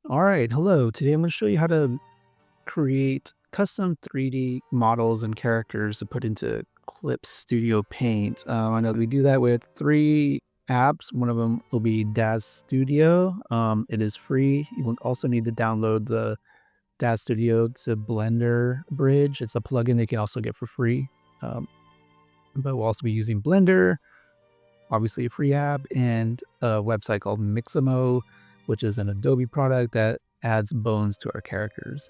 All right, hello. Today I'm going to show you how to create custom 3D models and characters to put into Clip Studio Paint. I know that we do that with three apps. One of them will be Daz Studio. It is free. You will also need to download the Daz Studio to Blender Bridge. It's a plugin that you can also get for free. Um, but we'll also be using Blender, obviously a free app, and a website called Mixamo, which is an Adobe product that adds bones to our characters.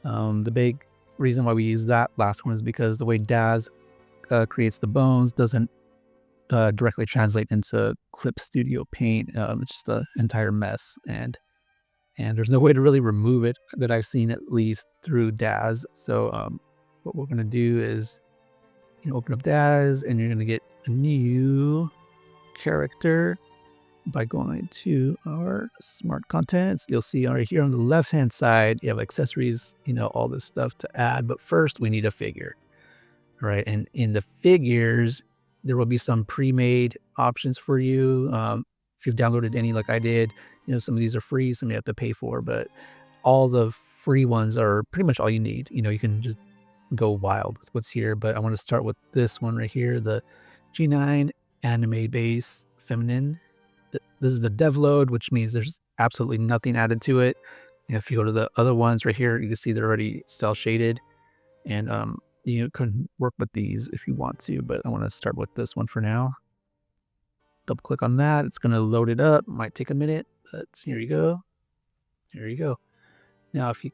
The big reason why we use that last one is because the way Daz creates the bones doesn't directly translate into Clip Studio Paint. It's just an entire mess, and there's no way to really remove it that I've seen, at least through Daz. So what we're gonna do is open up Daz, and you're gonna get a new character by going to our smart contents. You'll see right here on the left hand side, you have accessories, all this stuff to add. But first we need a figure, right? And in the figures, there will be some pre-made options for you. If you've downloaded any like I did, some of these are free, some you have to pay for, but all the free ones are pretty much all you need. You can just go wild with what's here. But I want to start with this one right here, the G9 anime base feminine. This is the dev load, which means there's absolutely nothing added to it. If you go to the other ones right here, you can see they're already cell shaded, and you can work with these if you want to, but I want to start with this one for now. Double click on that. It's going to load it up. Might take a minute, but here you go. There you go. Now, if you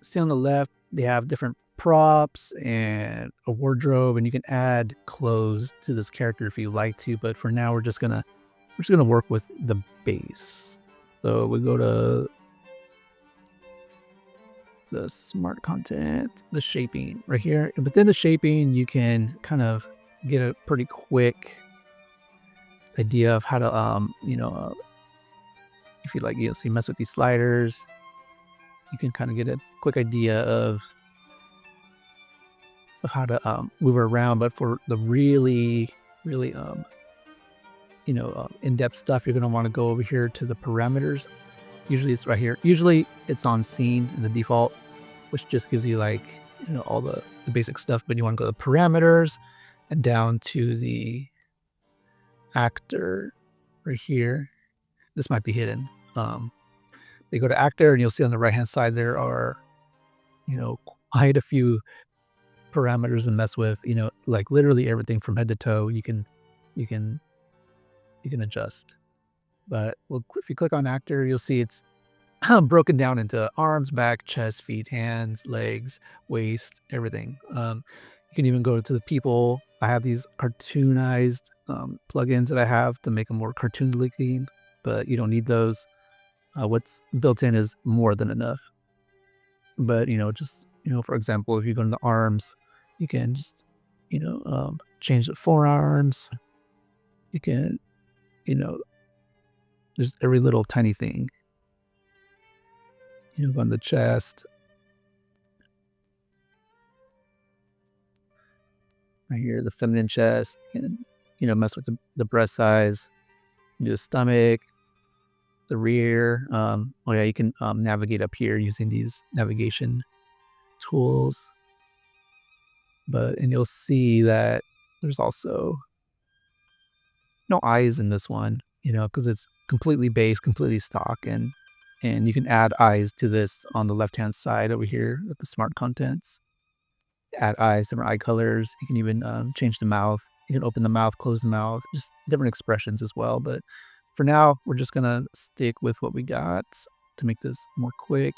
see on the left, they have different props and a wardrobe, and you can add clothes to this character if you like to. But for now, we're just gonna work with the base. So we go to the smart content, the shaping right here. And within the shaping, you can kind of get a pretty quick idea of how to, if you like, so you mess with these sliders, you can kind of get a quick idea of how to move around. But for the really in-depth stuff, you're going to want to go over here to the parameters. Usually it's right here. Usually it's on scene in the default, which just gives you like, all the basic stuff, but you want to go to the parameters and down to the actor right here. This might be hidden. You go to actor, and you'll see on the right hand side there are, quite a few parameters to mess with, like literally everything from head to toe you can adjust. But if you click on actor, you'll see it's broken down into arms, back, chest, feet, hands, legs, waist, everything. You can even go to the people. I have these cartoonized plugins that I have to make them more cartoon looking, but you don't need those. What's built in is more than enough. But just for example, if you go to the arms, you can just change the forearms. You can just every little tiny thing. Go on the chest. Right here, the feminine chest, and mess with the breast size, do the stomach, the rear. Oh yeah, you can navigate up here using these navigation tools. And you'll see that there's also no eyes in this one, because it's completely base, completely stock, and you can add eyes to this on the left hand side over here with the smart contents. Add eyes, different eye colors. You can even change the mouth. You can open the mouth, close the mouth, just different expressions as well. But for now, we're just gonna stick with what we got to make this more quick.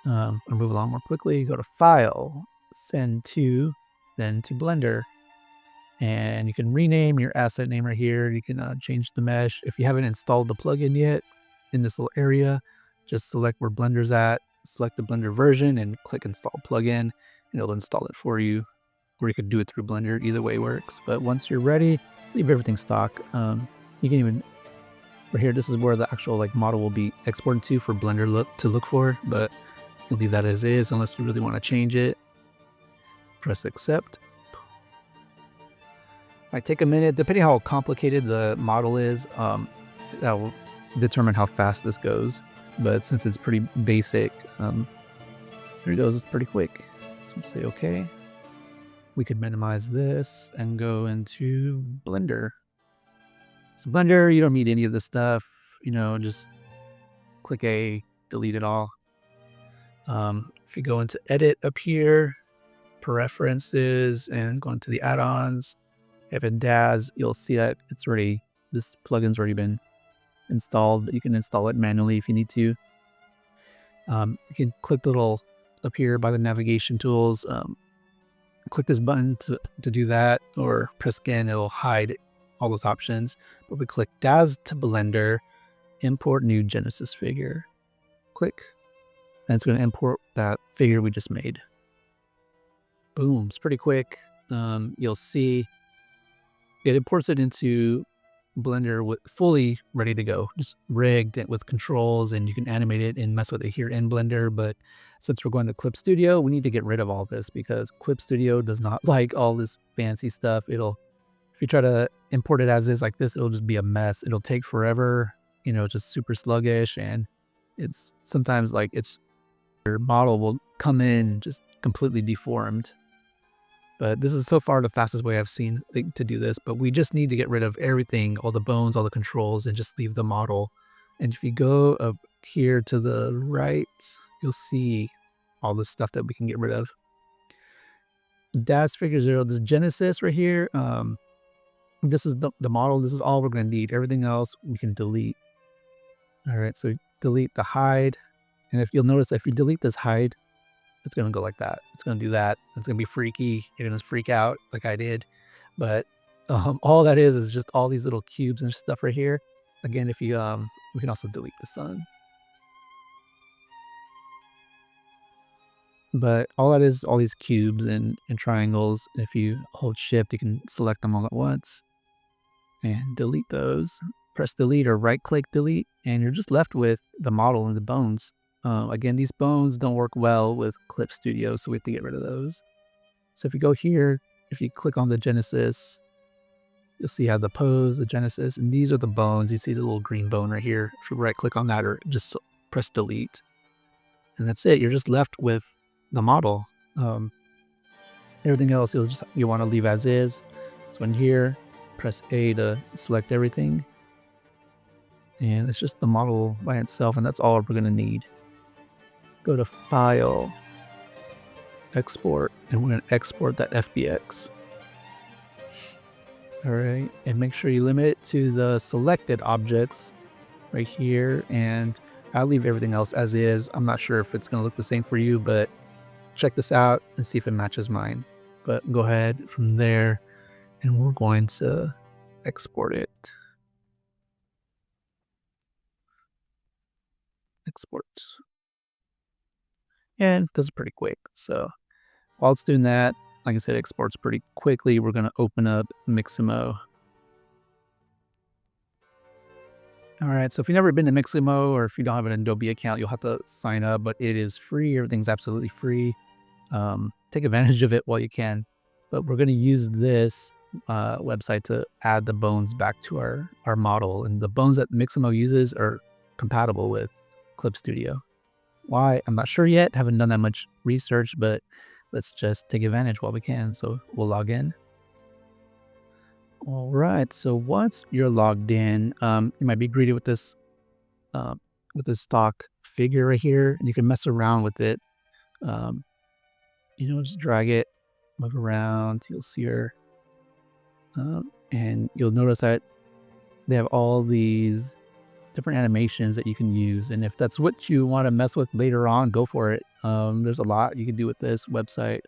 Or move along more quickly. Go to File, Send to, then to Blender. And you can rename your asset name right here. You can change the mesh. If you haven't installed the plugin yet, in this little area, just select where Blender's at, select the Blender version, and click Install Plugin, and it'll install it for you. Or you could do it through Blender. Either way works. But once you're ready, leave everything stock. You can even, right here, this is where the actual model will be exported to for Blender to look for. But you can leave that as is unless you really want to change it. Press Accept. Might take a minute, depending how complicated the model is. That will determine how fast this goes. but since it's pretty basic, there it goes. It's pretty quick. So say okay. We could minimize this and go into Blender. So Blender, you don't need any of this stuff. Just click A, delete it all. If you go into Edit up here, Preferences, and go into the add-ons, if in Daz, you'll see that this plugin's already been installed, but you can install it manually if you need to. You can click the little up here by the navigation tools. Click this button to do that, or press again, it'll hide all those options. But we click Daz to Blender, import new Genesis figure. Click, and it's going to import that figure we just made. Boom, it's pretty quick. You'll see it imports it into Blender fully ready to go, just rigged with controls, and you can animate it and mess with it here in Blender. But since we're going to Clip Studio, we need to get rid of all this because Clip Studio does not like all this fancy stuff. If you try to import it as is like this, it'll just be a mess. It'll take forever, just super sluggish, and it's sometimes like your model will come in just completely deformed. But this is so far the fastest way I've seen to do this. But we just need to get rid of everything, all the bones, all the controls, and just leave the model. And if you go up here to the right, you'll see all the stuff that we can get rid of. Daz Figure 0, this Genesis right here, this is the model. This is all we're going to need. Everything else we can delete. All right, so delete the hide. And if you'll notice, if you delete this hide, it's going to go like that. It's going to do that. It's going to be freaky. You're going to freak out like I did. But all that is just all these little cubes and stuff right here. Again, if you, we can also delete the sun. But all that is all these cubes and triangles. If you hold shift, you can select them all at once and delete those. Press delete or right click delete, and you're just left with the model and the bones. Again, these bones don't work well with Clip Studio, so we have to get rid of those. So if you go here, if you click on the Genesis, you'll see how the pose, the Genesis, and these are the bones. You see the little green bone right here. If you right click on that or just press delete, and that's it. You're just left with the model. Everything else you want to leave as is. So in here, press A to select everything. And it's just the model by itself, and that's all we're going to need. Go to File, Export, and we're going to export that FBX. All right, and make sure you limit it to the selected objects right here, and I'll leave everything else as is. I'm not sure if it's going to look the same for you, but check this out and see if it matches mine. But go ahead from there, and we're going to export it. Export. And it does it pretty quick. So while it's doing that, like I said, it exports pretty quickly. We're going to open up Mixamo. All right, so if you've never been to Mixamo, or if you don't have an Adobe account, you'll have to sign up, but it is free. Everything's absolutely free. Take advantage of it while you can. But we're going to use this website to add the bones back to our model. And the bones that Mixamo uses are compatible with Clip Studio. Why? I'm not sure yet. Haven't done that much research, but let's just take advantage while we can. So we'll log in. All right. So once you're logged in, you might be greeted with this stock figure right here, and you can mess around with it. Just drag it, move around. You'll see her, and you'll notice that they have all these different animations that you can use. And if that's what you want to mess with later on, go for it. There's a lot you can do with this website.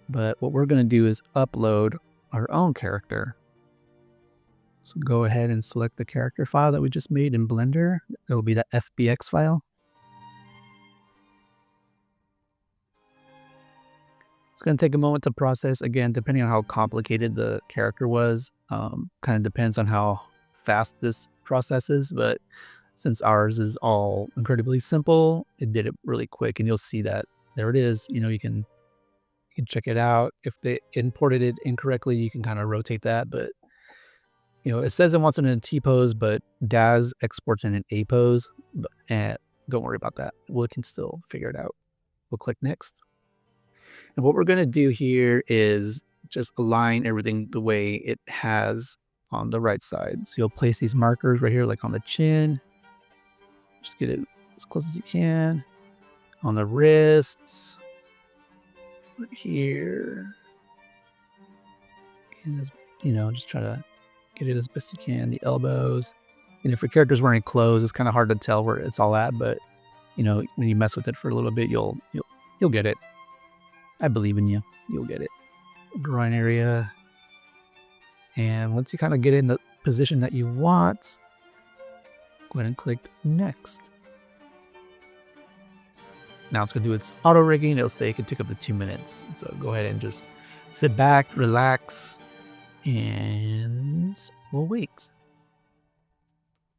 But what we're going to do is upload our own character. So go ahead and select the character file that we just made in Blender. It'll be the FBX file. It's going to take a moment to process. Again, depending on how complicated the character was, kind of depends on how fast this processes, but since ours is all incredibly simple, it did it really quick, and you'll see that there it is. You can check it out. If they imported it incorrectly, you can kind of rotate that, but it says it wants it in a T pose, but Daz exports in an A pose, And don't worry about that. We can still figure it out. We'll click next. And what we're going to do here is just align everything the way it has on the right side. So you'll place these markers right here, like on the chin. Just get it as close as you can. On the wrists, right here. And just, just try to get it as best you can. The elbows. And if your character's wearing clothes, it's kind of hard to tell where it's all at. But when you mess with it for a little bit, you'll get it. I believe in you. You'll get it. Groin area. And once you kind of get in the position that you want, go ahead and click next. Now it's going to do its auto rigging. It'll say it can take up to 2 minutes. So go ahead and just sit back, relax, and we'll wait.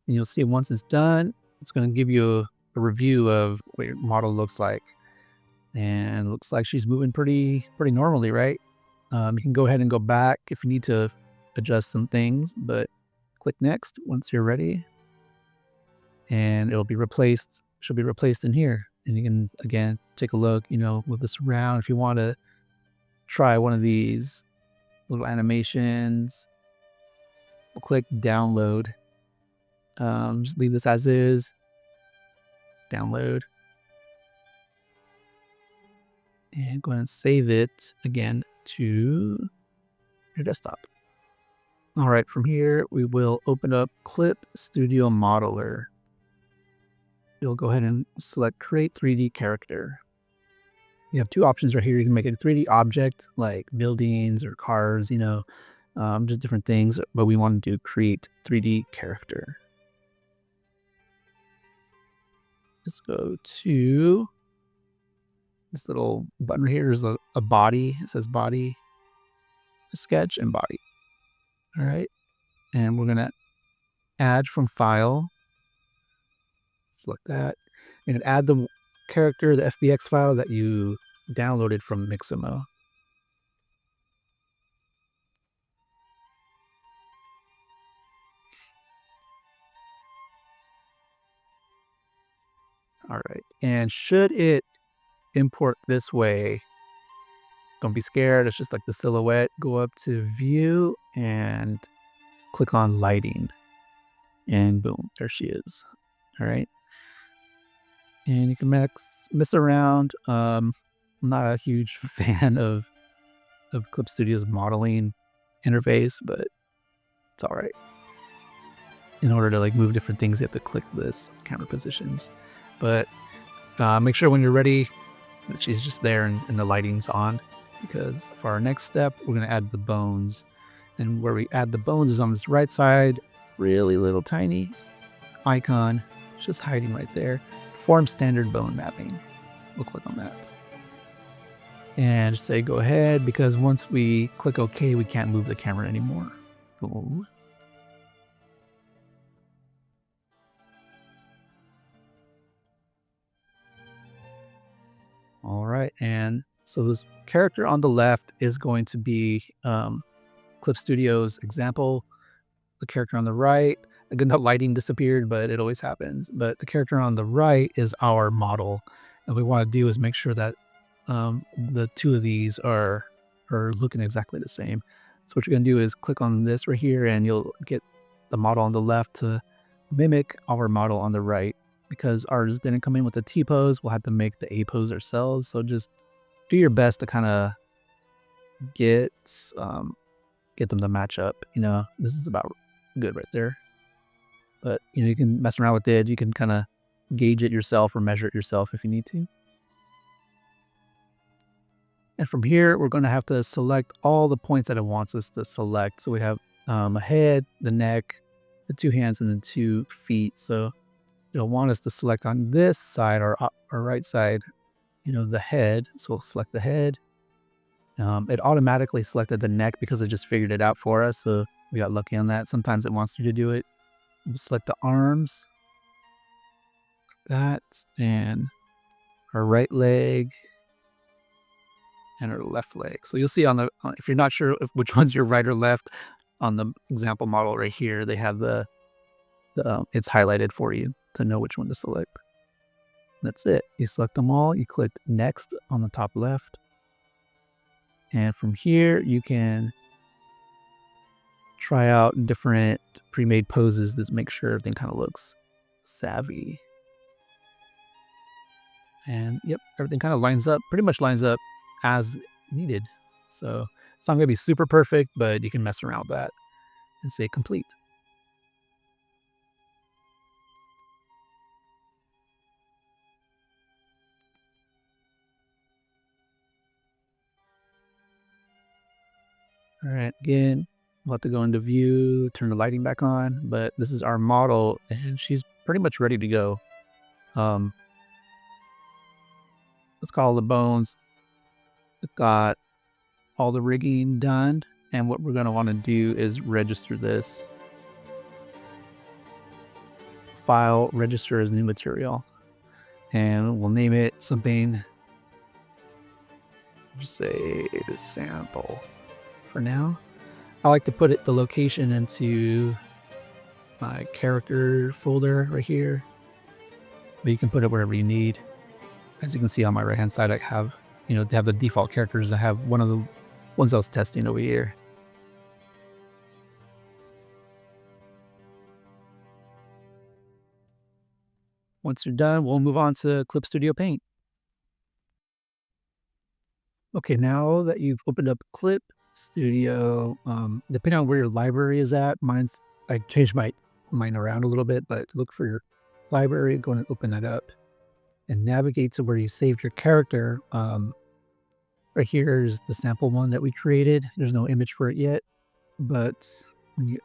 And you'll see once it's done, it's going to give you a review of what your model looks like. And it looks like she's moving pretty normally, right? You can go ahead and go back if you need to adjust some things, but click next once you're ready. And it'll be replaced. She'll be replaced in here. And you can, again, take a look, move this around. If you want to try one of these little animations, we'll click download. Just leave this as is. Download. And go ahead and save it again to your desktop. All right, from here, we will open up Clip Studio Modeler. You'll go ahead and select Create 3D Character. You have two options right here. You can make it a 3D object like buildings or cars, just different things. But we want to do Create 3D Character. Let's go to this little button right here. There's a body. It says body, sketch, and body. All right. And we're going to add from file. Select that. And add the character, the FBX file that you downloaded from Mixamo. All right. And should it import this way, don't be scared. It's just like the silhouette. Go up to View and click on Lighting. And boom, there she is. All right. And you can mess around. I'm not a huge fan of Clip Studio's modeling interface, but it's all right. In order to move different things, you have to click this camera positions. But make sure when you're ready that she's just there and the lighting's on, because for our next step, we're going to add the bones. And where we add the bones is on this right side, really little tiny icon, just hiding right there. Form standard bone mapping. We'll click on that. And say go ahead, because once we click OK, we can't move the camera anymore. Boom. All right, and so this character on the left is going to be Clip Studio's example. The character on the right, again, the lighting disappeared, but it always happens. But the character on the right is our model. And what we want to do is make sure that the two of these are looking exactly the same. So what you're going to do is click on this right here, and you'll get the model on the left to mimic our model on the right. Because ours didn't come in with the T-pose, we'll have to make the A-pose ourselves. So just do your best to kind of get them to match up. This is about good right there. But you can mess around with it. You can kind of gauge it yourself or measure it yourself if you need to. And from here, we're going to have to select all the points that it wants us to select. So we have a head, the neck, the two hands, and the 2 feet. So it'll want us to select on this side or right side, the head. So we'll select the head. It automatically selected the neck because it just figured it out for us. So we got lucky on that. Sometimes it wants you to do it. We'll select the arms. That, and our right leg and our left leg. So you'll see if you're not sure which one's your right or left, on the example model right here, they have it's highlighted for you. to know which one to select. That's it. You select them all. You click next on the top left. And from here, you can try out different pre-made poses that make sure everything kind of looks savvy. And yep, everything kind of lines up, pretty much lines up as needed. So it's not going to be super perfect, but you can mess around with that and say complete. All right, again, we'll have to go into view, turn the lighting back on, but this is our model and she's pretty much ready to go. Let's call all the bones. We've got all the rigging done. And what we're going to want to do is register this file, register as new material. And we'll name it something, just say the sample for now. I like to put the location into my character folder right here, but you can put it wherever you need. As you can see on my right hand side, I have, to have the default characters. I have one of the ones I was testing over here. Once you're done, we'll move on to Clip Studio Paint. Okay, now that you've opened up Clip Studio, depending on where your library is at, I changed mine around a little bit, but look for your library, go and open that up and navigate to where you saved your character. Right here is the sample one that we created. There's no image for it yet, but when you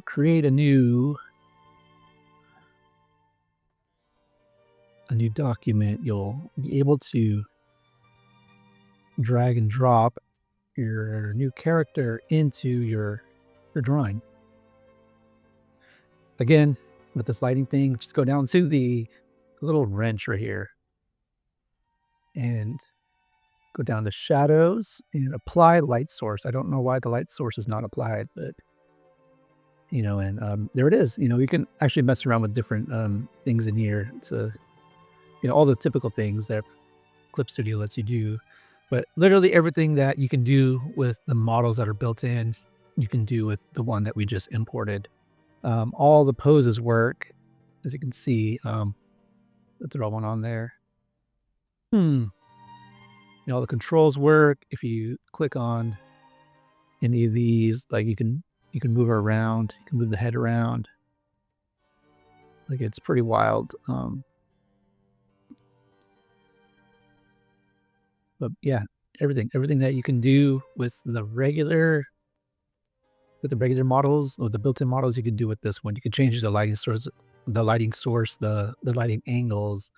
create a new document, you'll be able to drag and drop your new character into your drawing. Again, with this lighting thing, just go down to the little wrench right here and go down to shadows and apply light source. I don't know why the light source is not applied, but there it is. You can actually mess around with different things in here to, all the typical things that Clip Studio lets you do. But literally everything that you can do with the models that are built in, you can do with the one that we just imported. All the poses work, as you can see. Let's throw one on there. All the controls work. If you click on any of these, like you can move her around. You can move the head around. Like, it's pretty wild. But yeah, everything that you can do with the regular models or the built-in models, you can do with this one. You can change the lighting source, the lighting angles,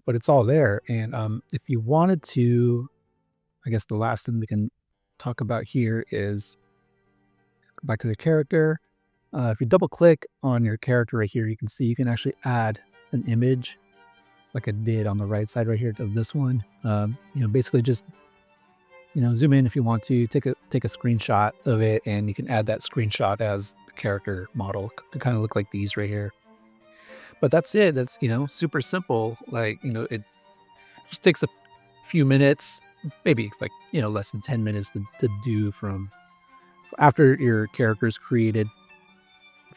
but it's all there. And if you wanted to, I guess the last thing we can talk about here is go back to the character. If you double click on your character right here, you can see you can actually add an image like I did on the right side right here of this one. Basically just, zoom in if you want to, take a screenshot of it, and you can add that screenshot as the character model to kind of look like these right here. But that's it. That's, super simple. Like, it just takes a few minutes, maybe like, less than 10 minutes to do from after your character is created.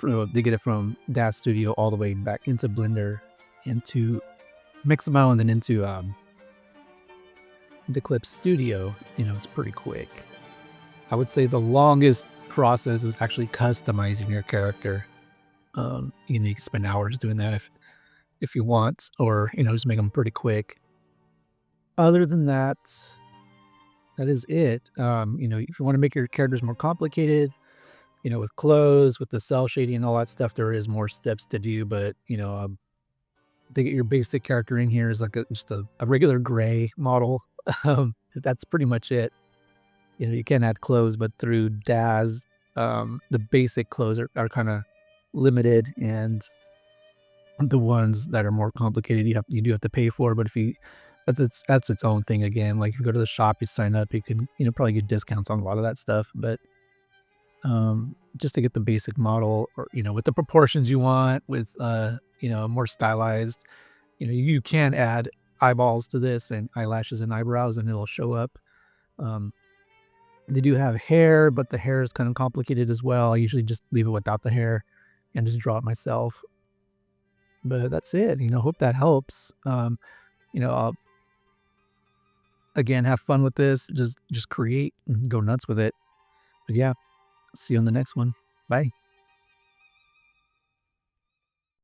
They get it from Daz Studio all the way back into Blender, into Mixamo, and then into the Clip Studio. It's pretty quick. I would say the longest process is actually customizing your character. You can spend hours doing that if you want, or just make them pretty quick. Other than that, that is it. If you want to make your characters more complicated, with clothes, with the cell shading and all that stuff, there is more steps to do. But they get your basic character in here is like just a regular gray model. That's pretty much it. You can add clothes, but through Daz, the basic clothes are kind of limited, and the ones that are more complicated, you do have to pay for. But that's its own thing again. Like if you go to the shop, you sign up, you can probably get discounts on a lot of that stuff. But just to get the basic model or, with the proportions you want with, more stylized, you can add eyeballs to this and eyelashes and eyebrows and it'll show up. Um, they do have hair, but the hair is kind of complicated as well. I usually just leave it without the hair and just draw it myself. But that's it, hope that helps. I'll again have fun with this, just create and go nuts with it. But yeah, see you on the next one. Bye.